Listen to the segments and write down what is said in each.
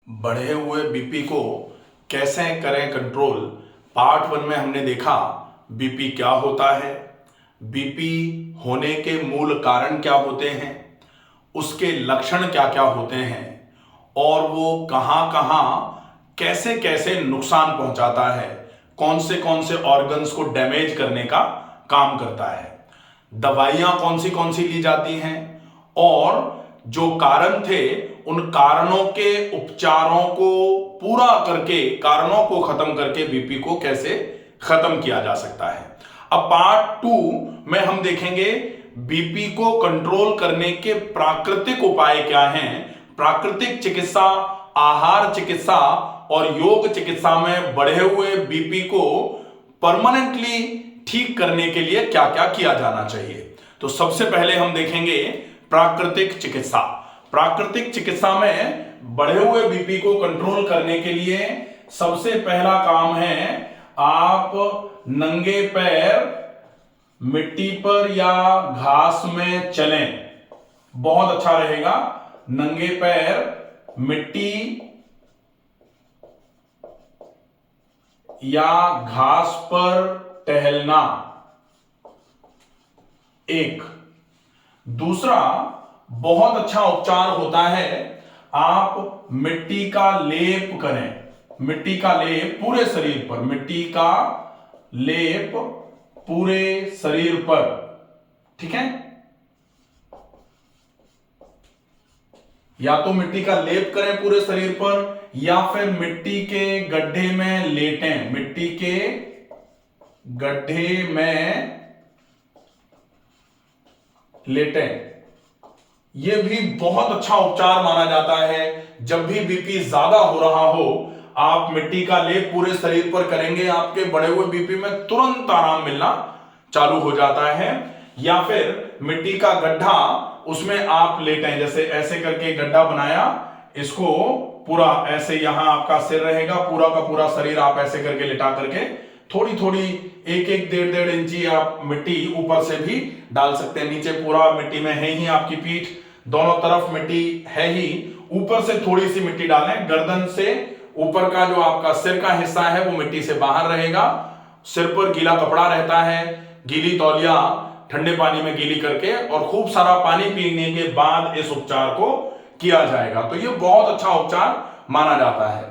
बढ़े हुए बीपी को कैसे करें कंट्रोल। पार्ट 1 में हमने देखा बीपी क्या होता है, बीपी होने के मूल कारण क्या होते हैं, उसके लक्षण क्या क्या होते हैं और वो कहां कहां कैसे कैसे नुकसान पहुंचाता है, कौन से ऑर्गन्स को डैमेज करने का काम करता है, दवाइयां कौन सी ली जाती हैं और जो कारण थे उन कारणों के उपचारों को पूरा करके, कारणों को खत्म करके बीपी को कैसे खत्म किया जा सकता है। अब पार्ट 2 में हम देखेंगे बीपी को कंट्रोल करने के प्राकृतिक उपाय क्या हैं। प्राकृतिक चिकित्सा, आहार चिकित्सा और योग चिकित्सा में बढ़े हुए बीपी को परमानेंटली ठीक करने के लिए क्या क्या किया जाना चाहिए। तो सबसे पहले हम देखेंगे प्राकृतिक चिकित्सा। प्राकृतिक चिकित्सा में बढ़े हुए बीपी को कंट्रोल करने के लिए सबसे पहला काम है आप नंगे पैर मिट्टी पर या घास में चलें, बहुत अच्छा रहेगा। नंगे पैर मिट्टी या घास पर टहलना एक। दूसरा बहुत अच्छा उपचार होता है आप मिट्टी का लेप करें। मिट्टी का लेप पूरे शरीर पर, मिट्टी का लेप पूरे शरीर पर, ठीक है। या तो मिट्टी का लेप करें पूरे शरीर पर या फिर मिट्टी के गड्ढे में लेटें। मिट्टी के गड्ढे में लेटें, यह भी बहुत अच्छा उपचार माना जाता है। जब भी बीपी ज्यादा हो रहा हो, आप मिट्टी का लेप पूरे शरीर पर करेंगे, आपके बढ़े हुए बीपी में तुरंत आराम मिलना चालू हो जाता है। या फिर मिट्टी का गड्ढा, उसमें आप लेटें, जैसे ऐसे करके गड्ढा बनाया, इसको पूरा ऐसे, यहां आपका सिर रहेगा, पूरा का पूरा शरीर आप ऐसे करके लिटा करके थोड़ी थोड़ी एक एक डेढ़ इंची आप मिट्टी ऊपर से भी डाल सकते हैं। नीचे पूरा मिट्टी में है ही, आपकी पीठ दोनों तरफ मिट्टी है ही, ऊपर से थोड़ी सी मिट्टी डालें। गर्दन से ऊपर का जो आपका सिर का हिस्सा है वो मिट्टी से बाहर रहेगा। सिर पर गीला कपड़ा रहता है, गीली तौलिया ठंडे पानी में गीली करके और खूब सारा पानी पीने के बाद इस उपचार को किया जाएगा। तो ये बहुत अच्छा उपचार माना जाता है।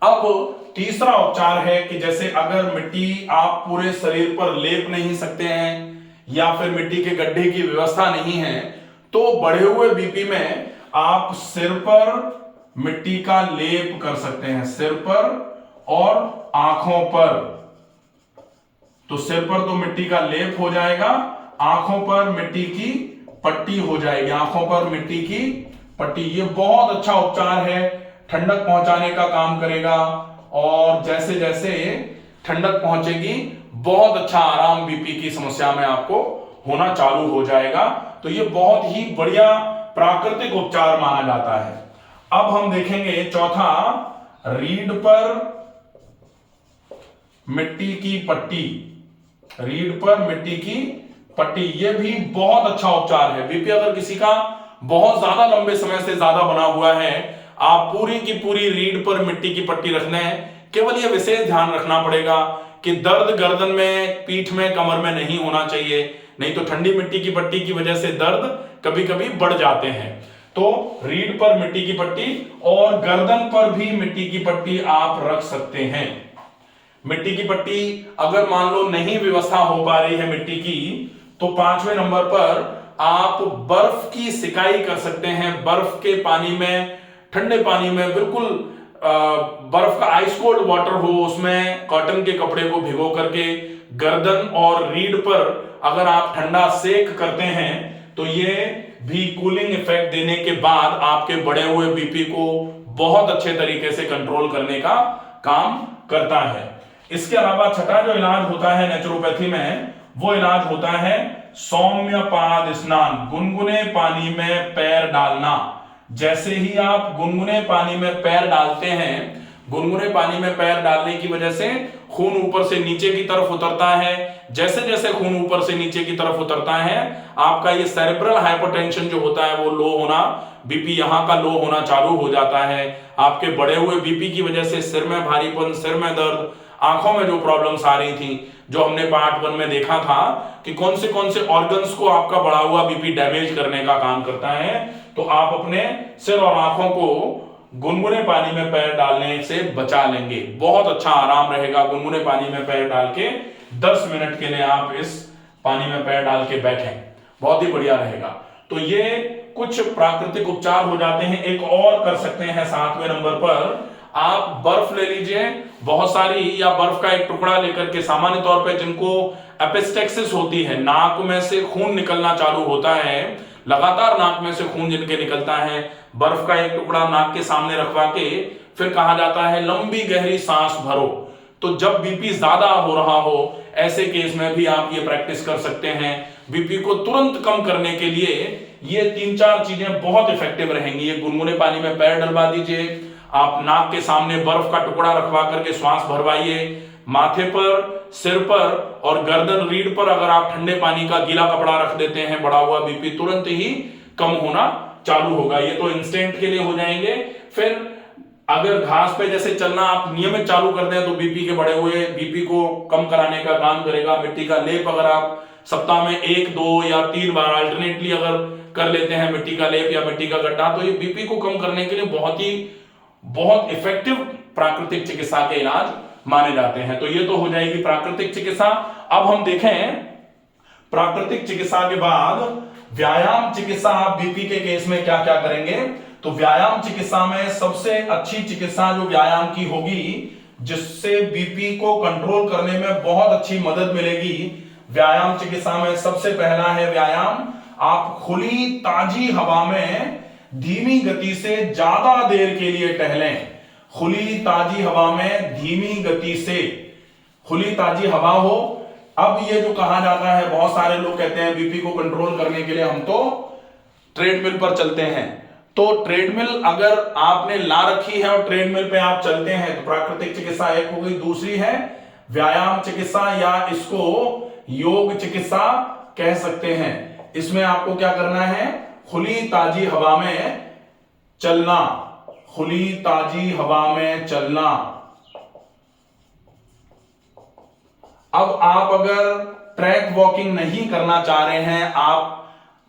अब तीसरा उपचार है कि जैसे अगर मिट्टी आप पूरे शरीर पर लेप नहीं सकते हैं या फिर मिट्टी के गड्ढे की व्यवस्था नहीं है, तो बढ़े हुए बीपी में आप सिर पर मिट्टी का लेप कर सकते हैं, सिर पर और आंखों पर। तो सिर पर तो मिट्टी का लेप हो जाएगा, आंखों पर मिट्टी की पट्टी हो जाएगी, आंखों पर मिट्टी की पट्टी। ये बहुत अच्छा उपचार है, ठंडक पहुंचाने का काम करेगा और जैसे जैसे ठंडक पहुंचेगी बहुत अच्छा आराम बीपी की समस्या में आपको होना चालू हो जाएगा। तो ये बहुत ही बढ़िया प्राकृतिक उपचार माना जाता है। अब हम देखेंगे चौथा, रीढ़ पर मिट्टी की पट्टी। रीढ़ पर मिट्टी की पट्टी, यह भी बहुत अच्छा उपचार है। बीपी अगर किसी का बहुत ज्यादा लंबे समय से ज्यादा बना हुआ है, आप पूरी की पूरी रीढ़ पर मिट्टी की पट्टी रखना है। केवल यह विशेष ध्यान रखना पड़ेगा कि दर्द गर्दन में, पीठ में, कमर में नहीं होना चाहिए, नहीं तो ठंडी मिट्टी की पट्टी की वजह से दर्द कभी कभी बढ़ जाते हैं। तो रीढ़ पर मिट्टी की पट्टी और गर्दन पर भी मिट्टी की पट्टी आप रख सकते हैं। मिट्टी की पट्टी अगर मान लो नहीं व्यवस्था हो पा रही है मिट्टी की, तो 5वें नंबर पर आप बर्फ की सिकाई कर सकते हैं। बर्फ के पानी में, ठंडे पानी में, बिल्कुल बर्फ का आइस कोल्ड वाटर हो, उसमें कॉटन के कपड़े को भिगो करके गर्दन और रीढ़ पर अगर आप ठंडा सेक करते हैं तो ये भी कूलिंग इफेक्ट देने के बाद आपके बढ़े हुए बीपी को बहुत अच्छे तरीके से कंट्रोल करने का काम करता है। इसके अलावा छठा जो इलाज होता है नेचुरोपैथी में, वो इलाज होता है सौम्य पाद स्नान। गुनगुने पानी में पैर डालना। जैसे ही आप गुनगुने पानी में पैर डालते हैं, गुनगुने पानी में पैर डालने की वजह से खून ऊपर से नीचे की तरफ उतरता है। जैसे जैसे खून ऊपर से नीचे की तरफ उतरता है आपका ये सेरेब्रल हाइपरटेंशन जो होता है वो लो होना, बीपी यहां का लो होना चालू हो जाता है। आपके बढ़े हुए बीपी की वजह से सिर में भारीपन, सिर में दर्द, आंखों में जो प्रॉब्लम्स आ रही थी, जो हमने पार्ट 1 में देखा था कि कौन से ऑर्गन्स को आपका बढ़ा हुआ बीपी डैमेज करने का काम करता है, तो आप अपने सिर और आंखों को गुनगुने पानी में पैर डालने से बचा लेंगे। बहुत अच्छा आराम रहेगा गुनगुने पानी में पैर डाल के 10 मिनट के लिए आप इस पानी में पैर डाल के बैठें, बहुत ही बढ़िया रहेगा। तो ये कुछ प्राकृतिक उपचार हो जाते हैं। एक और कर सकते हैं 7वें नंबर पर, आप बर्फ ले लीजिए बहुत सारी, या बर्फ का एक टुकड़ा लेकर के, सामान्य तौर पे जिनको एपिस्टेक्सिस होती है, नाक में से खून निकलना चालू होता है, लगातार नाक में से खून जिनके निकलता है, बर्फ का एक टुकड़ा नाक के सामने रखवा के फिर कहा जाता है लंबी गहरी सांस भरो। तो जब बीपी ज्यादा हो रहा हो ऐसे केस में भी आप ये प्रैक्टिस कर सकते हैं। बीपी को तुरंत कम करने के लिए ये 3-4 चीजें बहुत इफेक्टिव रहेंगी। ये गुनगुने पानी में पैर डलवा दीजिए, आप नाक के सामने बर्फ का टुकड़ा रखवा करके श्वास भरवाइए, माथे पर, सिर पर और गर्दन रीढ़ पर अगर आप ठंडे पानी का गीला कपड़ा रख देते हैं, बढ़ा हुआ बीपी तुरंत ही कम होना चालू होगा। ये तो इंस्टेंट के लिए हो जाएंगे। फिर अगर घास पे जैसे चलना आप नियमित चालू कर दें तो बीपी के बढ़े हुए बीपी को कम कराने का काम करेगा। मिट्टी का लेप अगर आप सप्ताह में 1, 2 या 3 बार अल्टरनेटली अगर कर लेते हैं मिट्टी का लेप या मिट्टी का गड्ढा, तो ये बीपी को कम करने के लिए बहुत इफेक्टिव प्राकृतिक चिकित्सा के इलाज माने जाते हैं। तो ये तो हो जाएगी प्राकृतिक चिकित्सा। अब हम देखें प्राकृतिक चिकित्सा के बाद व्यायाम चिकित्सा आप बीपी के केस में क्या क्या करेंगे। तो व्यायाम चिकित्सा में सबसे अच्छी चिकित्सा जो व्यायाम की होगी, जिससे बीपी को कंट्रोल करने में बहुत अच्छी मदद मिलेगी, व्यायाम चिकित्सा में सबसे पहला है व्यायाम, आप खुली ताजी हवा में धीमी गति से ज्यादा देर के लिए टहलें। खुली ताजी हवा में धीमी गति से, खुली ताजी हवा हो। अब ये जो कहा जाता है, बहुत सारे लोग कहते हैं बीपी को कंट्रोल करने के लिए हम तो ट्रेडमिल पर चलते हैं। तो ट्रेडमिल अगर आपने ला रखी है और ट्रेडमिल पे आप चलते हैं तो प्राकृतिक चिकित्सा एक हो गई। दूसरी है व्यायाम चिकित्सा, या इसको योग चिकित्सा कह सकते हैं। इसमें आपको क्या करना है, खुली ताजी हवा में चलना, खुली ताजी हवा में चलना। अब आप अगर ट्रैक वॉकिंग नहीं करना चाह रहे हैं, आप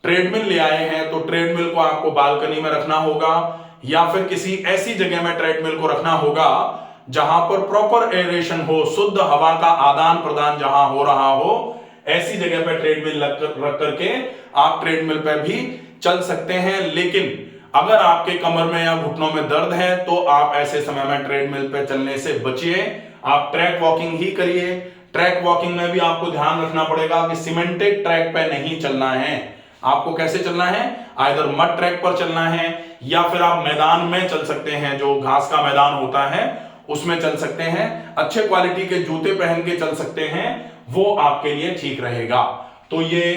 ट्रेडमिल ले आए हैं, तो ट्रेडमिल को आपको बालकनी में रखना होगा या फिर किसी ऐसी जगह में ट्रेडमिल को रखना होगा जहां पर प्रॉपर एयरेशन हो, शुद्ध हवा का आदान प्रदान जहां हो रहा हो, ऐसी जगह पर ट्रेडमिल रख करके आप ट्रेडमिल पर भी चल सकते हैं। लेकिन अगर आपके कमर में या घुटनों में दर्द है तो आप ऐसे समय में ट्रेडमिल पे चलने से बचिए, आप ट्रैक वॉकिंग ही करिए। ट्रैक वॉकिंग में भी आपको ध्यान रखना पड़ेगा कि सीमेंटेड ट्रैक पे नहीं चलना है। आपको कैसे चलना है, आइदर मड ट्रैक पर चलना है या फिर आप मैदान में चल सकते हैं, जो घास का मैदान होता है उसमें चल सकते हैं। अच्छे क्वालिटी के जूते पहन के चल सकते हैं, वो आपके लिए ठीक रहेगा। तो ये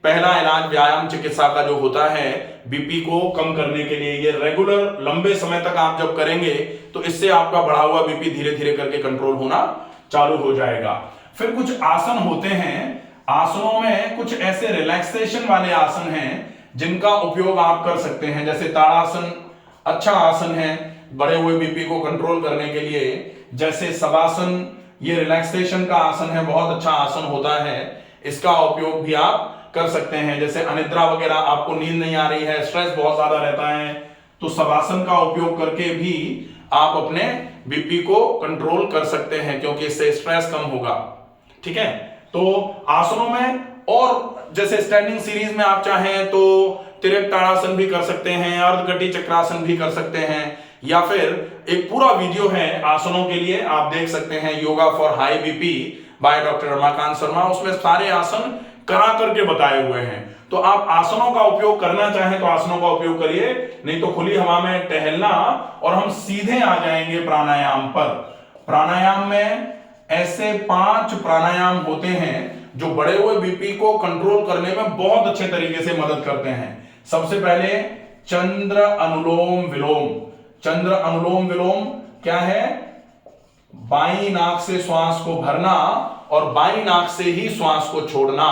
पहला इलाज व्यायाम चिकित्सा का जो होता है बीपी को कम करने के लिए, ये रेगुलर लंबे समय तक आप जब करेंगे तो इससे आपका बढ़ा हुआ बीपी धीरे धीरे करके कंट्रोल होना चालू हो जाएगा। फिर कुछ आसन होते हैं, आसनों में कुछ ऐसे रिलैक्सेशन वाले आसन हैं जिनका उपयोग आप कर सकते हैं। जैसे ताड़ासन अच्छा आसन है बढ़े हुए बीपी को कंट्रोल करने के लिए। जैसे शवासन, ये रिलैक्सेशन का आसन है, बहुत अच्छा आसन होता है, इसका उपयोग भी आप कर सकते हैं। जैसे अनिद्रा वगैरह, आपको नींद नहीं आ रही है, स्ट्रेस बहुत ज्यादा रहता है, तो शवासन का उपयोग करके भी आप अपने बीपी को कंट्रोल कर सकते हैं, क्योंकि इससे स्ट्रेस कम होगा। ठीक है, तो आसनों में और जैसे स्टैंडिंग सीरीज में आप चाहें तो तिरक ताड़ासन भी कर सकते हैं, अर्धकटी चक्रासन भी कर सकते हैं, या फिर एक पूरा वीडियो है आसनों के लिए, आप देख सकते हैं, yoga for high BP by doctor Ramakant Sharma, उसमें सारे आसन करा करके बताए हुए हैं। तो आप आसनों का उपयोग करना चाहें तो आसनों का उपयोग करिए, नहीं तो खुली हवा में टहलना। और हम सीधे आ जाएंगे प्राणायाम पर। प्राणायाम में ऐसे 5 प्राणायाम होते हैं जो बढ़े हुए बीपी को कंट्रोल करने में बहुत अच्छे तरीके से मदद करते हैं। सबसे पहले चंद्र अनुलोम विलोम। चंद्र अनुलोम विलोम क्या है, बाईं नाक से श्वास को भरना और बाईं नाक से ही श्वास को छोड़ना।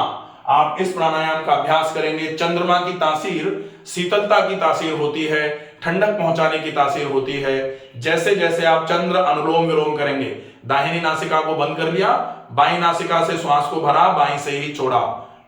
आप इस प्राणायाम का अभ्यास करेंगे। चंद्रमा की तासीर शीतलता की तासीर होती है, ठंडक पहुंचाने की तासीर होती है। जैसे जैसे आप चंद्र अनुलोम विलोम करेंगे, दाहिनी नासिका को बंद कर लिया, बाईं नासिका से श्वास को भरा, बाईं से ही छोड़ा।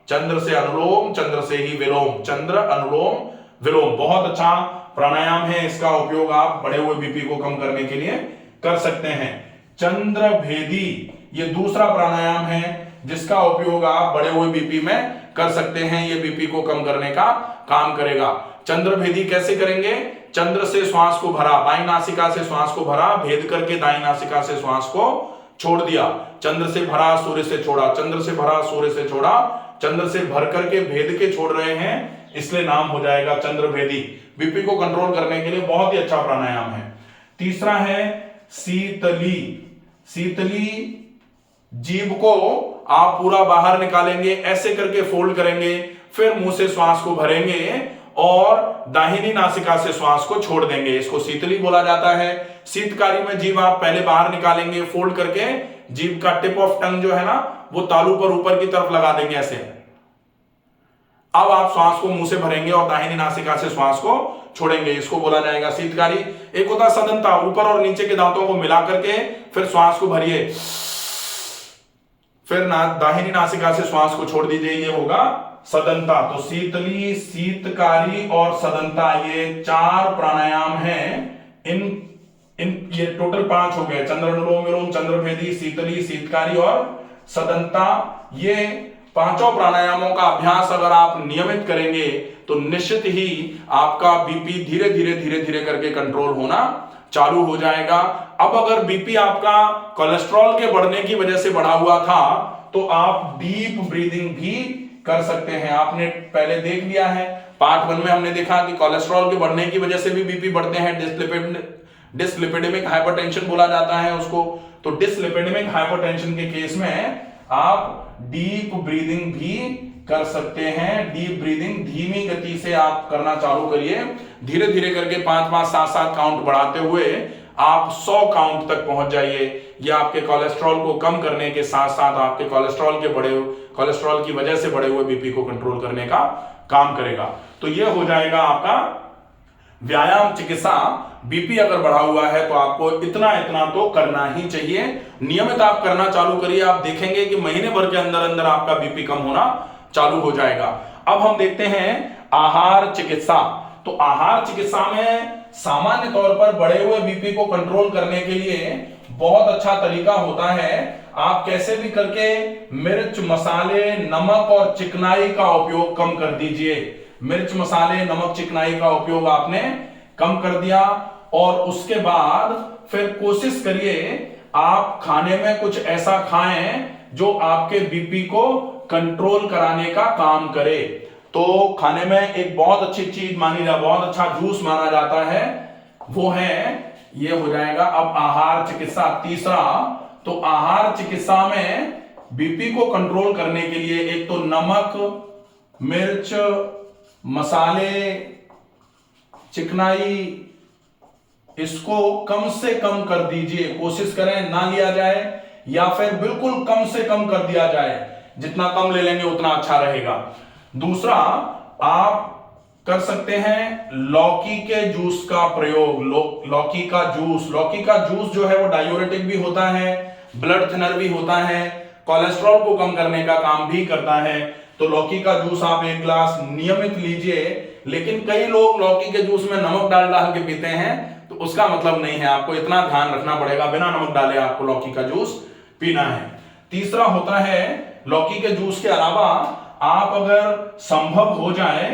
चंद्र से अनुलोम, चंद्र से ही विलोम, चंद्र अनुलोम विलोम। बहुत अच्छा प्राणायाम है, इसका उपयोग आप बढ़े हुए बीपी को कम करने के लिए कर सकते हैं। चंद्र भेदी ये दूसरा प्राणायाम है जिसका उपयोग आप बढ़े हुए बीपी में कर सकते हैं। ये बीपी को कम करने का काम करेगा। चंद्र भेदी कैसे करेंगे? चंद्र से श्वास को भरा, बाईं नासिका से श्वास को भरा, भेद करके दाईं नासिका से श्वास को छोड़ दिया। चंद्र से भरा, सूर्य से छोड़ा, चंद्र से भरा, सूर्य से छोड़ा, चंद्र से भर करके भेद के छोड़ रहे हैं, इसलिए नाम हो जाएगा चंद्र भेदी। बीपी को कंट्रोल करने के लिए बहुत ही अच्छा प्राणायाम है। तीसरा है शीतली। शीतली जीभ को आप पूरा बाहर निकालेंगे, ऐसे करके फोल्ड करेंगे, फिर मुंह से श्वास को भरेंगे और दाहिनी नासिका से श्वास को छोड़ देंगे। इसको शीतली बोला जाता है। शीतकारी में जीभ आप पहले बाहर निकालेंगे, फोल्ड करके जीभ का टिप ऑफ टंग जो है ना वो तालू पर ऊपर की तरफ लगा देंगे ऐसे। अब आप श्वास को मुंह से भरेंगे और दाहिनी नासिका से श्वास को छोड़ेंगे, इसको बोला जाएगा शीतकारी। एक होता सदनता, ऊपर और नीचे के दांतों को मिला करके फिर श्वास को भरिए, फिर दाहिनी नासिका से श्वास को छोड़ दीजिए, ये होगा सदनता। तो शीतली, शीतकारी और सदनता ये 4 प्राणायाम हैं। इन ये टोटल 5 हो गए। चंद्र अनुलोम विलोम, चंद्र भेदी, शीतली, शीतकारी और सदनता। ये 5 प्राणायामों का अभ्यास अगर आप नियमित करेंगे तो निश्चित ही आपका बीपी धीरे धीरे करके कंट्रोल होना चालू हो जाएगा। अब अगर बीपी आपका कोलेस्ट्रॉल के बढ़ने की वजह से बढ़ा हुआ था तो आप डीप ब्रीदिंग भी कर सकते हैं। आपने पहले देख लिया है, पार्ट 1 में हमने देखा कि कोलेस्ट्रॉल के बढ़ने की वजह से भी बीपी बढ़ते हैं। डिसलिपिडेमिक हाइपरटेंशन बोला जाता है उसको। तो डिसलिपिडेमिक हाइपरटेंशन के केस में आप डीप ब्रीदिंग भी कर सकते हैं। डीप ब्रीदिंग धीमी गति से आप करना चालू करिए, धीरे धीरे करके 5-5, 7-7 काउंट बढ़ाते हुए आप 100 काउंट तक पहुंच जाइए। ये आपके कोलेस्ट्रॉल को कम करने के साथ साथ आपके कोलेस्ट्रॉल की वजह से बढ़े हुए बीपी को कंट्रोल करने का काम करेगा। तो ये हो जाएगा आपका व्यायाम चिकित्सा। बीपी अगर बढ़ा हुआ है तो आपको इतना तो करना ही चाहिए। नियमित आप करना चालू करिए, आप देखेंगे कि महीने भर के अंदर अंदर आपका बीपी कम होना चालू हो जाएगा। अब हम देखते हैं आहार चिकित्सा। तो आहार चिकित्सा में सामान्य तौर पर बढ़े हुए बीपी को कंट्रोल करने के लिए बहुत अच्छा तरीका होता है। आप कैसे भी करके मिर्च, मसाले, नमक और चिकनाई का उपयोग कम कर दीजिए। मिर्च, मसाले, नमक, चिकनाई का उपयोग आपने कम कर दिया और उसके बाद फिर कोशिश करिए आप खाने में कुछ ऐसा खाएं जो आपके बीपी को कंट्रोल कराने का काम करे। तो खाने में एक बहुत अच्छी चीज बहुत अच्छा जूस माना जाता है, वो है, ये हो जाएगा अब आहार चिकित्सा तीसरा। तो आहार चिकित्सा में बीपी को कंट्रोल करने के लिए एक तो नमक, मिर्च, मसाले, चिकनाई, इसको कम से कम कर दीजिए। कोशिश करें ना लिया जाए या फिर बिल्कुल कम से कम कर दिया जाए। जितना कम ले लेंगे उतना अच्छा रहेगा। दूसरा, आप कर सकते हैं लौकी के जूस का प्रयोग। लौकी का जूस जो है वो डायूरेटिक भी होता है, ब्लड थिनर भी होता है, कोलेस्ट्रॉल को कम करने का काम भी करता है। तो लौकी का जूस आप 1 ग्लास नियमित लीजिए। लेकिन कई लोग लौकी के जूस में नमक डाल के पीते हैं, तो उसका मतलब नहीं है। आपको इतना ध्यान रखना पड़ेगा, बिना नमक डाले आपको लौकी का जूस पीना है। तीसरा होता है लौकी के जूस के अलावा आप अगर संभव हो जाए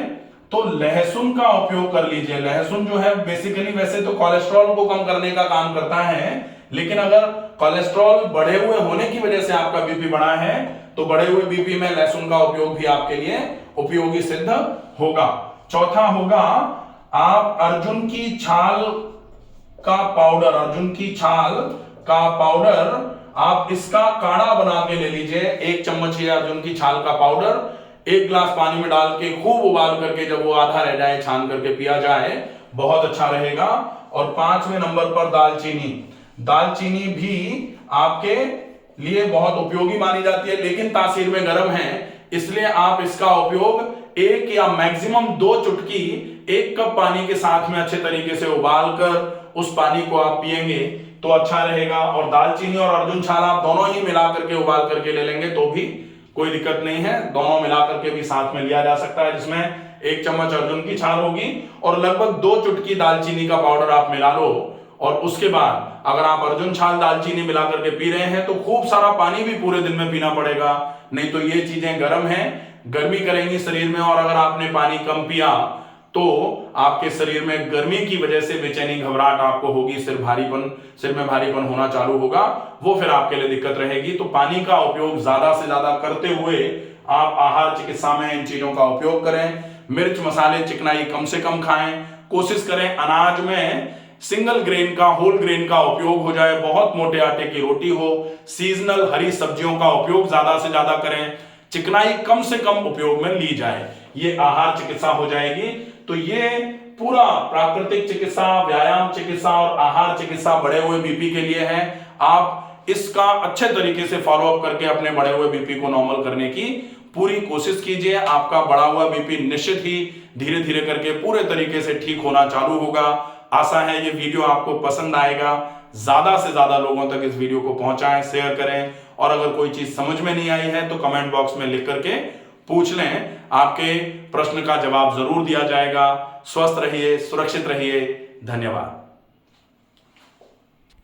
तो लहसुन का उपयोग कर लीजिए। लहसुन जो है बेसिकली वैसे तो कोलेस्ट्रॉल को कम करने का काम करता है, लेकिन अगर कोलेस्ट्रॉल बढ़े हुए होने की वजह से आपका बीपी बढ़ा है तो बढ़े हुए बीपी में लहसुन का उपयोग भी आपके लिए उपयोगी सिद्ध होगा। चौथा होगा आप अर्जुन की छाल का पाउडर आप इसका काढ़ा बना के ले लीजिए। 1 चम्मच ये अर्जुन की छाल का पाउडर 1 ग्लास पानी में डाल के खूब उबाल करके जब वो आधा रह जाए छान करके पिया जाए, बहुत अच्छा रहेगा। और 5वें नंबर पर दालचीनी भी आपके लिए बहुत उपयोगी मानी जाती है, लेकिन तासीर में गर्म है, इसलिए आप इसका उपयोग 1 या मैक्सिमम 2 चुटकी 1 कप पानी के साथ में अच्छे तरीके से उबाल कर उस पानी को आप पिएंगे तो अच्छा रहेगा। और दालचीनी और अर्जुन छाल आप दोनों ही मिला करके उबाल करके ले लेंगे तो भी कोई दिक्कत नहीं है, दोनों मिला करके भी साथ में लिया जा सकता है, जिसमें 1 चम्मच अर्जुन की छाल होगी और लगभग 2 चुटकी दालचीनी का पाउडर आप मिला लो। और उसके बाद अगर आप अर्जुन छाल दालचीनी मिला करके पी रहे हैं तो खूब सारा पानी भी पूरे दिन में पीना पड़ेगा, नहीं तो ये चीजें गर्म हैं, गर्मी करेंगी शरीर में, और अगर आपने पानी कम पिया तो आपके शरीर में गर्मी की वजह से बेचैनी घबराहट आपको होगी, सिर में भारीपन होना चालू होगा, वो फिर आपके लिए दिक्कत रहेगी। तो पानी का उपयोग ज्यादा से ज्यादा करते हुए आप आहार चिकित्सा में इन चीजों का उपयोग करें। मिर्च मसाले चिकनाई कम से कम खाएं, कोशिश करें अनाज में सिंगल ग्रेन का, होल ग्रेन का उपयोग हो जाए, बहुत मोटे आटे की रोटी हो, सीजनल हरी सब्जियों का उपयोग ज्यादा से ज्यादा करें, चिकनाई कम से कम उपयोग में ली जाए, ये आहार चिकित्सा हो जाएगी। तो ये पूरा प्राकृतिक चिकित्सा, व्यायाम चिकित्सा और आहार चिकित्सा बढ़े हुए बीपी के लिए है। आप इसका अच्छे तरीके से फॉलोअप करके अपने बढ़े हुए बीपी को नॉर्मल करने की पूरी कोशिश कीजिए। आपका बढ़ा हुआ बीपी निश्चित ही धीरे धीरे करके पूरे तरीके से ठीक होना चालू होगा। आशा है ये वीडियो आपको पसंद आएगा, ज्यादा से ज्यादा लोगों तक इस वीडियो को पहुंचाएं, शेयर करें, और अगर कोई चीज समझ में नहीं आई है तो कमेंट बॉक्स में लिख करके पूछ लें, आपके प्रश्न का जवाब जरूर दिया जाएगा। स्वस्थ रहिए, सुरक्षित रहिए, धन्यवाद।